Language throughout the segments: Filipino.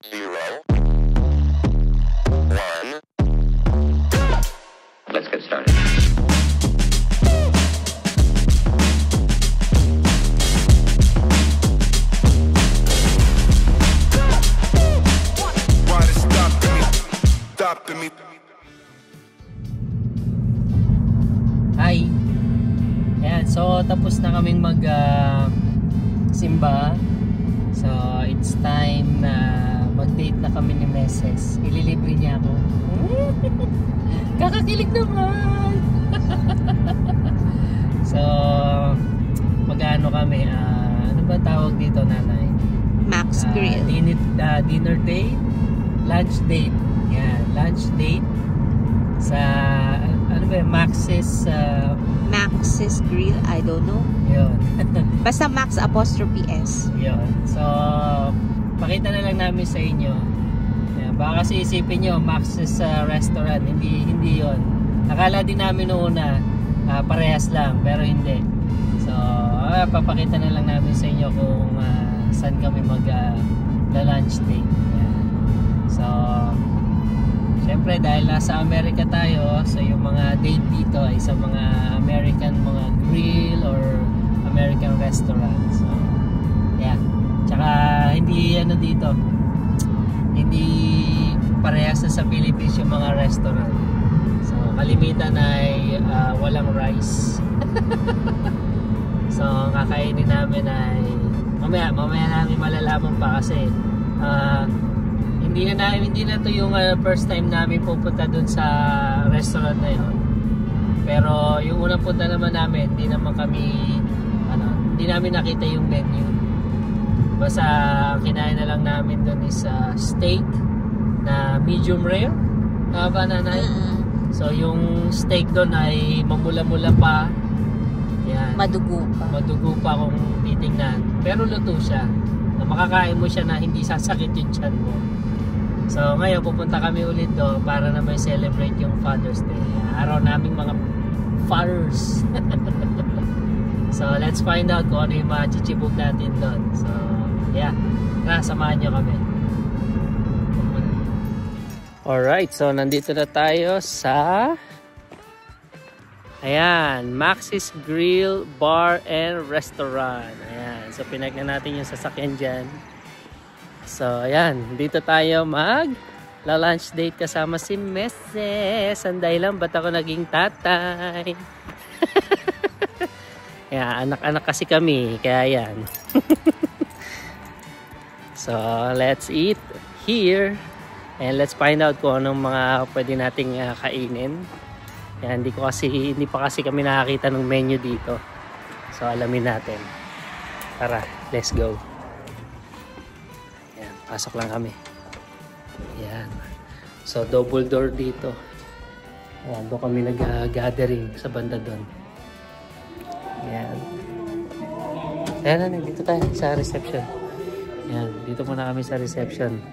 0, 1. Let's get started. Why is stopping me? Hi! Ayan, so tapos na kaming simba. So it's time na mag-date na kami ni Mrs. Ililibre niya ako. Kakakilig naman! So mag-ano kami, ano ba tawag dito, nanay? Max Grill. Dinner date, lunch date. Yan, lunch date sa ano ba, Max's Grill, I don't know. yun. Basta Max apostrophe S. Yun. So pakita na lang namin sa inyo. Yan, baka kasi isipin nyo Max's restaurant, hindi yun. Akala din namin noon na parehas lang, pero hindi. So papakita na lang namin sa inyo kung saan kami lunch date. Yan. So syempre dahil nasa Amerika tayo, so yung mga date dito ay sa mga American mga grill or American restaurant. So yeah. Tsaka hindi ano dito, hindi parehas sa Philippines yung mga restaurant. So kalimitan ay walang rice. So kakainin namin ay mamaya namin malalaman pa kasi hindi na to yung first time namin pupunta dun sa restaurant na yun. Pero yung unang punta naman namin, hindi namin nakita yung menu. Basta kinain na lang namin dun is steak na medium rare. Ba nanay? So yung steak dun ay mamula-mula pa. Yan. Madugo pa kung titingnan. Pero luto siya. Makakain mo siya na hindi sasakit yung tiyan mo. So ngayon pupunta kami ulit do para naman celebrate yung Father's Day. Araw naming mga fathers. So let's find out kung ano yung mga chichibog natin doon. So yeah, samahan nyo kami. Alright, so nandito na tayo sa Max's Grill Bar and Restaurant. Ayan, so pinag na natin yung sasakyan dyan. So ayan, dito tayo lunch date kasama si Mrs. Sanday lang, ba't ako naging tatay? Ayan, anak-anak kasi kami, kaya yan. So let's eat here and let's find out kung anong mga pwede nating kainin. Ayan, hindi pa kasi kami nakakita ng menu dito. So alamin natin. Tara, let's go. Pasok lang kami. Ayan. So double door dito. Ayan, doon kami nag-gathering sa banda doon. Ayan. Ayan, dito tayo sa reception. Ayan, dito muna kami sa reception.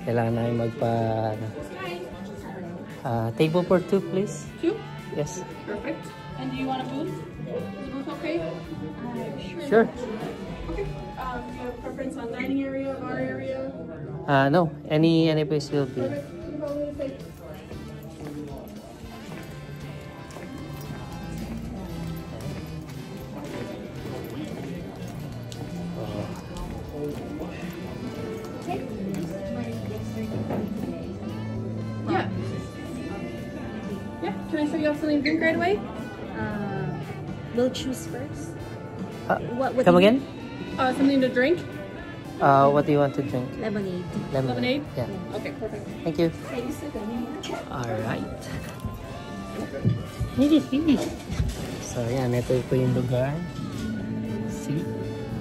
Kailangan namin table for 2 please. 2? Yes. Perfect. And do you want a booth? Is the booth okay? Sure. Okay. Do you have preference on dining area, bar area? No. Any place will be. Perfect. Yeah. Can I serve you up something to drink right away? We'll choose first. What Come again? Something to drink? What do you want to drink? Lemonade. Lemonade? Yeah. Okay, perfect. Thank you. Alright. So, yan. Ito po yung lugar. See?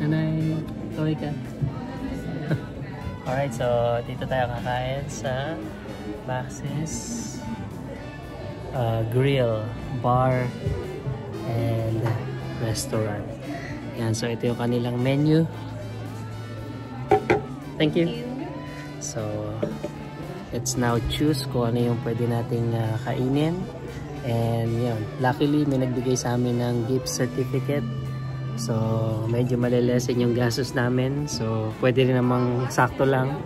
Nanay, kaway ka. Alright, so dito tayo kakain sa Max's Grill, Bar, and Restaurant. Yan, so ito yung kanilang menu. Thank you. So, let's now choose kung ano yung pwede nating kainin. And yun, luckily may nagbigay sa amin ng gift certificate. So, medyo malilesen yung gastos namin. So, pwede rin namang sakto lang.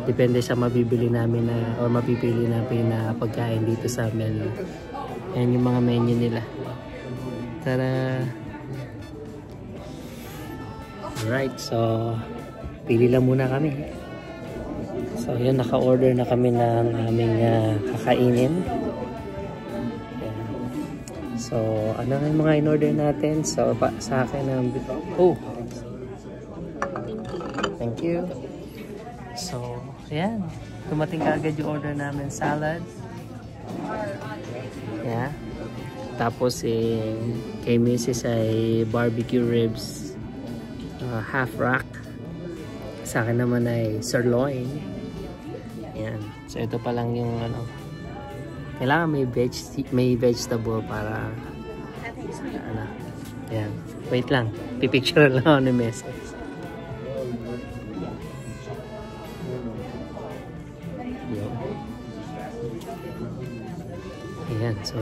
depende sa mabibili namin na or mapipili namin na pagkain dito sa menu. Ayan yung mga menu nila. Tara! Alright, so pili lang muna kami. So yun, naka-order na kami ng aming kakainin. Ayan. So ano nga yung mga in-order natin? So sa akin ang thank you. So ayan, dumating agad yung order namin, salad. Yeah. Tapos kay Mrs. ay barbecue ribs, half rack. Sa akin naman ay sirloin. Yan. So ito pa lang yung ano. Kailangan may vegetable para ano. Yan. Wait lang. Pipicture lang ako ni Mrs. Ayan. So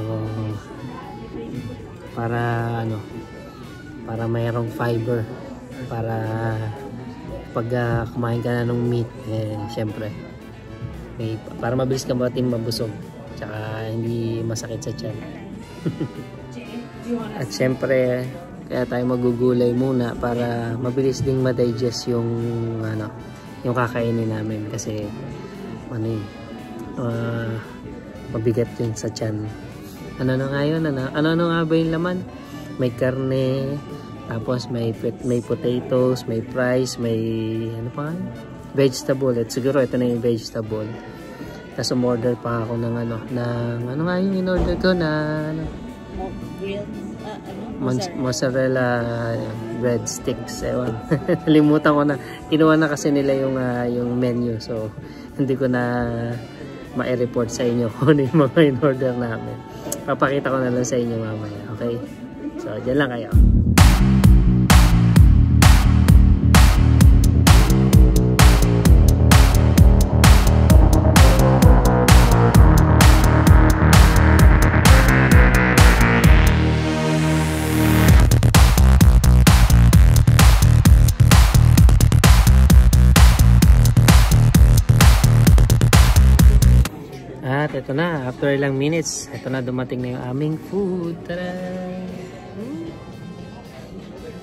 para ano, para mayroong fiber, para pag kumain ka na ng meat, syempre para mabilis ka mabusog, tsaka hindi masakit sa tiyan. At syempre kaya tayo magugulay muna para mabilis ding ma-digest yung ano, yung kakainin namin, kasi mabigat yun sa tiyan. Ano nga yun? Ano nga ba yung laman? May karne, tapos may potatoes, may fries, may ano pa? Vegetable. At siguro ito na yung vegetable. Tapos umorder pa ako ng ano nga yung in-order ko na mozzarella breadsticks. Ewan. Nalimutan ko na. Kinuha na kasi nila yung menu. So hindi ko na ma-report sa inyo kung ano yung mga in-order namin. Papakita ko na lang sa inyo mamaya. Okay? So dyan lang kayo. At ito na, after ilang minutes, ito na, dumating na yung aming food. Tada!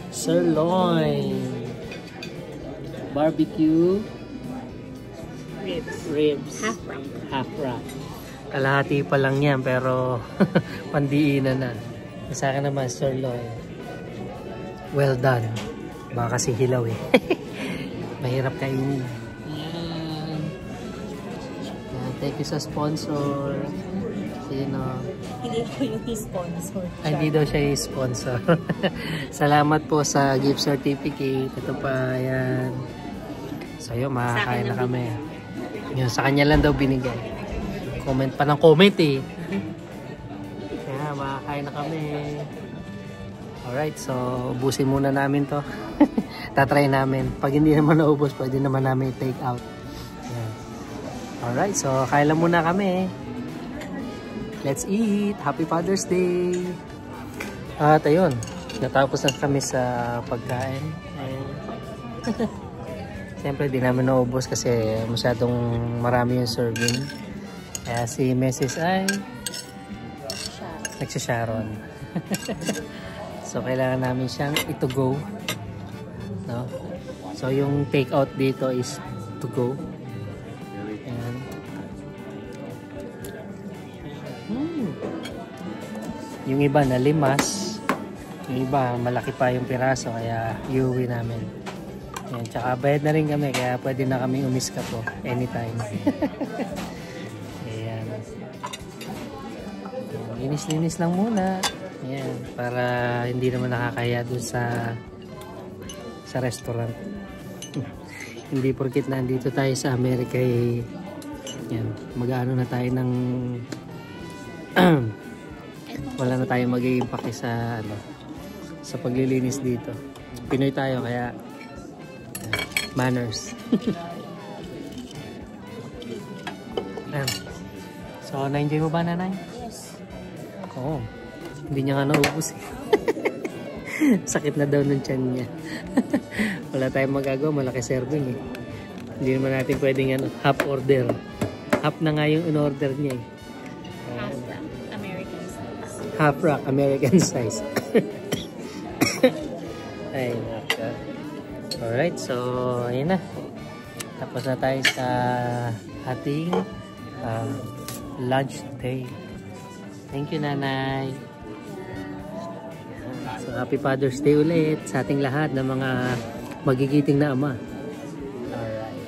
Sirloin, barbecue ribs, half wrap. Kalahati pa lang yan, pero pandiinan na. Sa akin naman, sirloin. Well done. Baka kasi hilaw eh. Mahirap kainin. Thank you sa sponsor. Sino? Hindi ko yung sponsor. Ay, hindi daw siya yung sponsor. Salamat po sa gift certificate. Ito pa, yan. So yun, makakain na kami. Yun, sa kanya lang daw binigay. Comment pa ng comment eh. Kaya makakain na kami. Alright, so ubusin muna namin to. Tatry namin. Pag hindi naman naubos, pwede naman namin take out. Alright, so kain lang muna kami. Let's eat! Happy Father's Day! At ayun, natapos na kami sa pagkain. Siyempre, di namin naubos kasi masyadong marami yung serving. Kaya si Mrs. ay nagsisharon. So, kailangan namin siyang ito-go. No? So, yung take-out dito is to-go. Yung iba na limas, yung iba malaki pa yung piraso, kaya iuwi namin. Ayan, tsaka bayad na rin kami, kaya pwede na kami umiska po anytime. Ayan. Linis-linis lang muna. Ayan, para hindi naman nakakaya dun sa restaurant. Hindi porkit nandito tayo sa Amerika eh, yan, mag-ano na tayo ng wala na tayong mag-iimpake sa sa paglilinis dito. Pinoy tayo, kaya manners. So, na-enjoy mo ba, nanay? Yes. Oo. Hindi niya nga naubos eh. Sakit na daw ng tiyan niya. Wala tayong magagawa, malaki serving eh. Hindi naman natin pwedeng half order. Half na nga yung in-order niya eh. Half rack, American size. Half rack, American size. Ay, naka. Alright, so ayun na. Tapos na tayo sa ating lunch day. Thank you, Nanay. So, happy Father's Day ulit sa ating lahat ng mga magigiting na ama. Alright.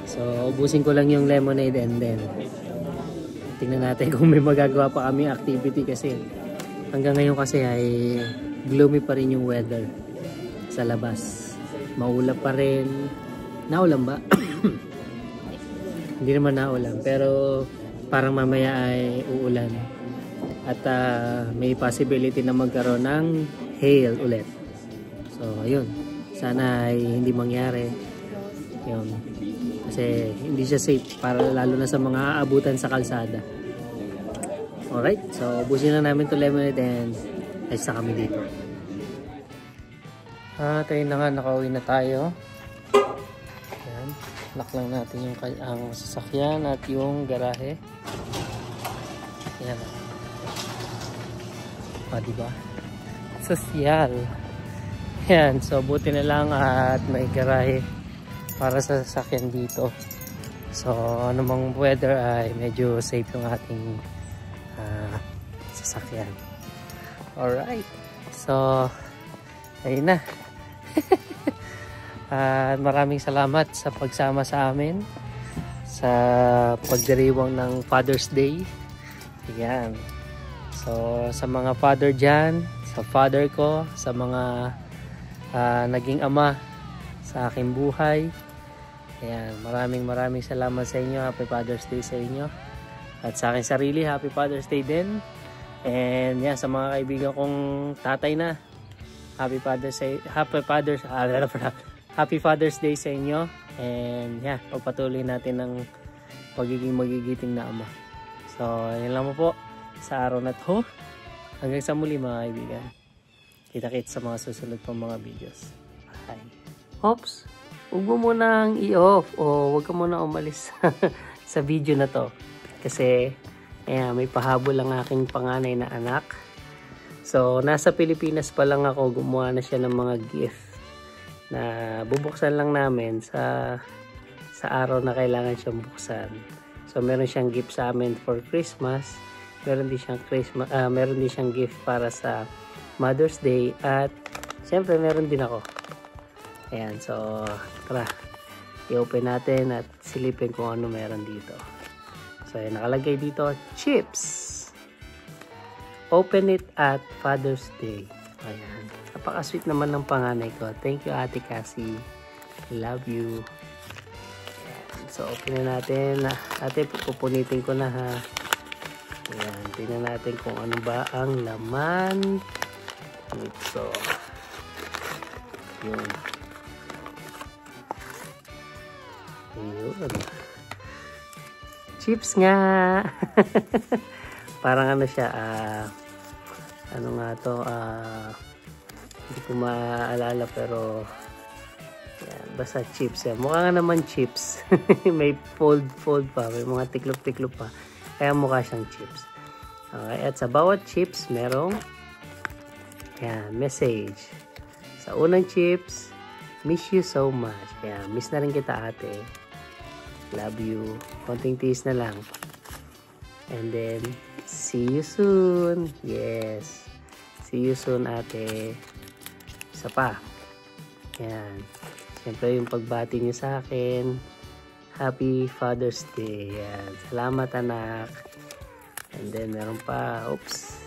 So, ubusin ko lang yung lemonade and then tingnan natin kung may magagawa pa kami activity kasi hanggang ngayon kasi ay gloomy pa rin yung weather sa labas. Maulap pa rin. Naulan ba? Hindi naman naulan pero parang mamaya ay uulan. At may possibility na magkaroon ng hail ulit. So, ayun. Sana ay hindi mangyari. Yun. Kasi hindi siya safe para lalo na sa mga aabutan sa kalsada. Alright. So, ubusin na namin ito lemonade and ayos na kami dito. Tayo na nga. Nakauwi na tayo. Ayan. Lock lang natin yung ang sasakyan at yung garahe. Ayan. Diba? Sosyal. Yan. So, buti na lang at may garahe para sa sasakyan dito. So, anumang weather ay medyo safe yung ating sasakyan. Alright. So, ayun na. Maraming salamat sa pagsama sa amin sa pagdiriwang ng Father's Day. Ayan. So, sa mga father dyan, sa father ko, sa mga naging ama sa aking buhay. Ayan, maraming salamat sa inyo. Happy Father's Day sa inyo. At sa aking sarili, Happy Father's Day din. And yan, sa mga kaibigan kong tatay na, Happy Father's Day sa inyo. And yan, pagpatuloy natin ng pagiging magigiting na ama. So, yun lang po sa araw na to. Hanggang sa muli mga kaibigan. Kita-kits sa mga susunod pang mga videos. Bye. Oops! Huwag mo munang i-off o huwag ka muna umalis sa video na to. Kasi ayan, may pahabol ang aking panganay na anak. So, nasa Pilipinas pa lang ako, gumawa na siya ng mga gift na bubuksan lang namin sa araw na kailangan siyang buksan. So, meron siyang gift sa amin for Christmas. Meron din siyang gift para sa Mother's Day at syempre meron din ako. Ayan, so tara, i-open natin at silipin kung ano meron dito. So ayan, nakalagay dito, chips. Open it at Father's Day. Ayan, napaka-sweet naman ng panganay ko. Thank you, Ate Cassie. Love you. Ayan, so open na natin. Ate, pupunitin ko na ha. Ayan, tingnan natin kung ano ba ang laman nito. Yun. Ayun. Chips nga! Parang ano siya, ano nga to, hindi ko maalala pero ayan, basta chips yan. Mukha nga naman chips. May fold pa, may mga tiklop-tiklop pa. Kaya mukha siyang chips. Okay, at sa bawat chips, merong yan, message. Sa unang chips, miss you so much. Yan, miss na rin kita ate. Love you. Konting tiis na lang. And then, see you soon. Yes. See you soon ate. Isa pa. Yan. Siyempre yung pagbati niyo sa akin. Happy Father's Day. Yan. Salamat anak. And then meron pa. Oops.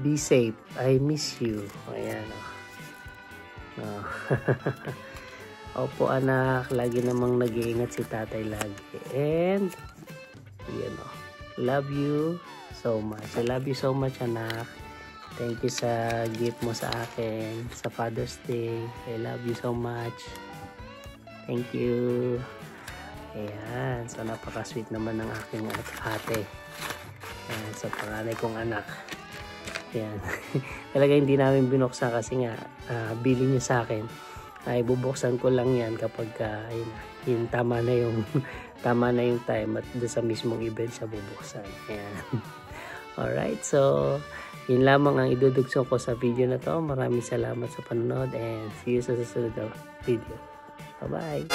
Be safe. I miss you. Ayan o. Oh. Opo anak. Lagi namang nag-iingat si tatay lagi. And yan o. Love you so much. I love you so much anak. Thank you sa gift mo sa akin. Sa Father's Day. I love you so much. Thank you. Ayan. So, napaka-sweet naman ng aking ate. Ayan. Sa panganay kong anak. Ayan. Talaga hindi namin binuksan kasi nga, bilin niya sa akin. ay bubuksan ko lang yan kapag yun, tama na yung tama na yung time at doon sa mismong event siya bubuksan. Ayan. Alright, so yun lamang ang idudugtong ko sa video na to. Maraming salamat sa panonood and see you sa susunod na video. Bye-bye!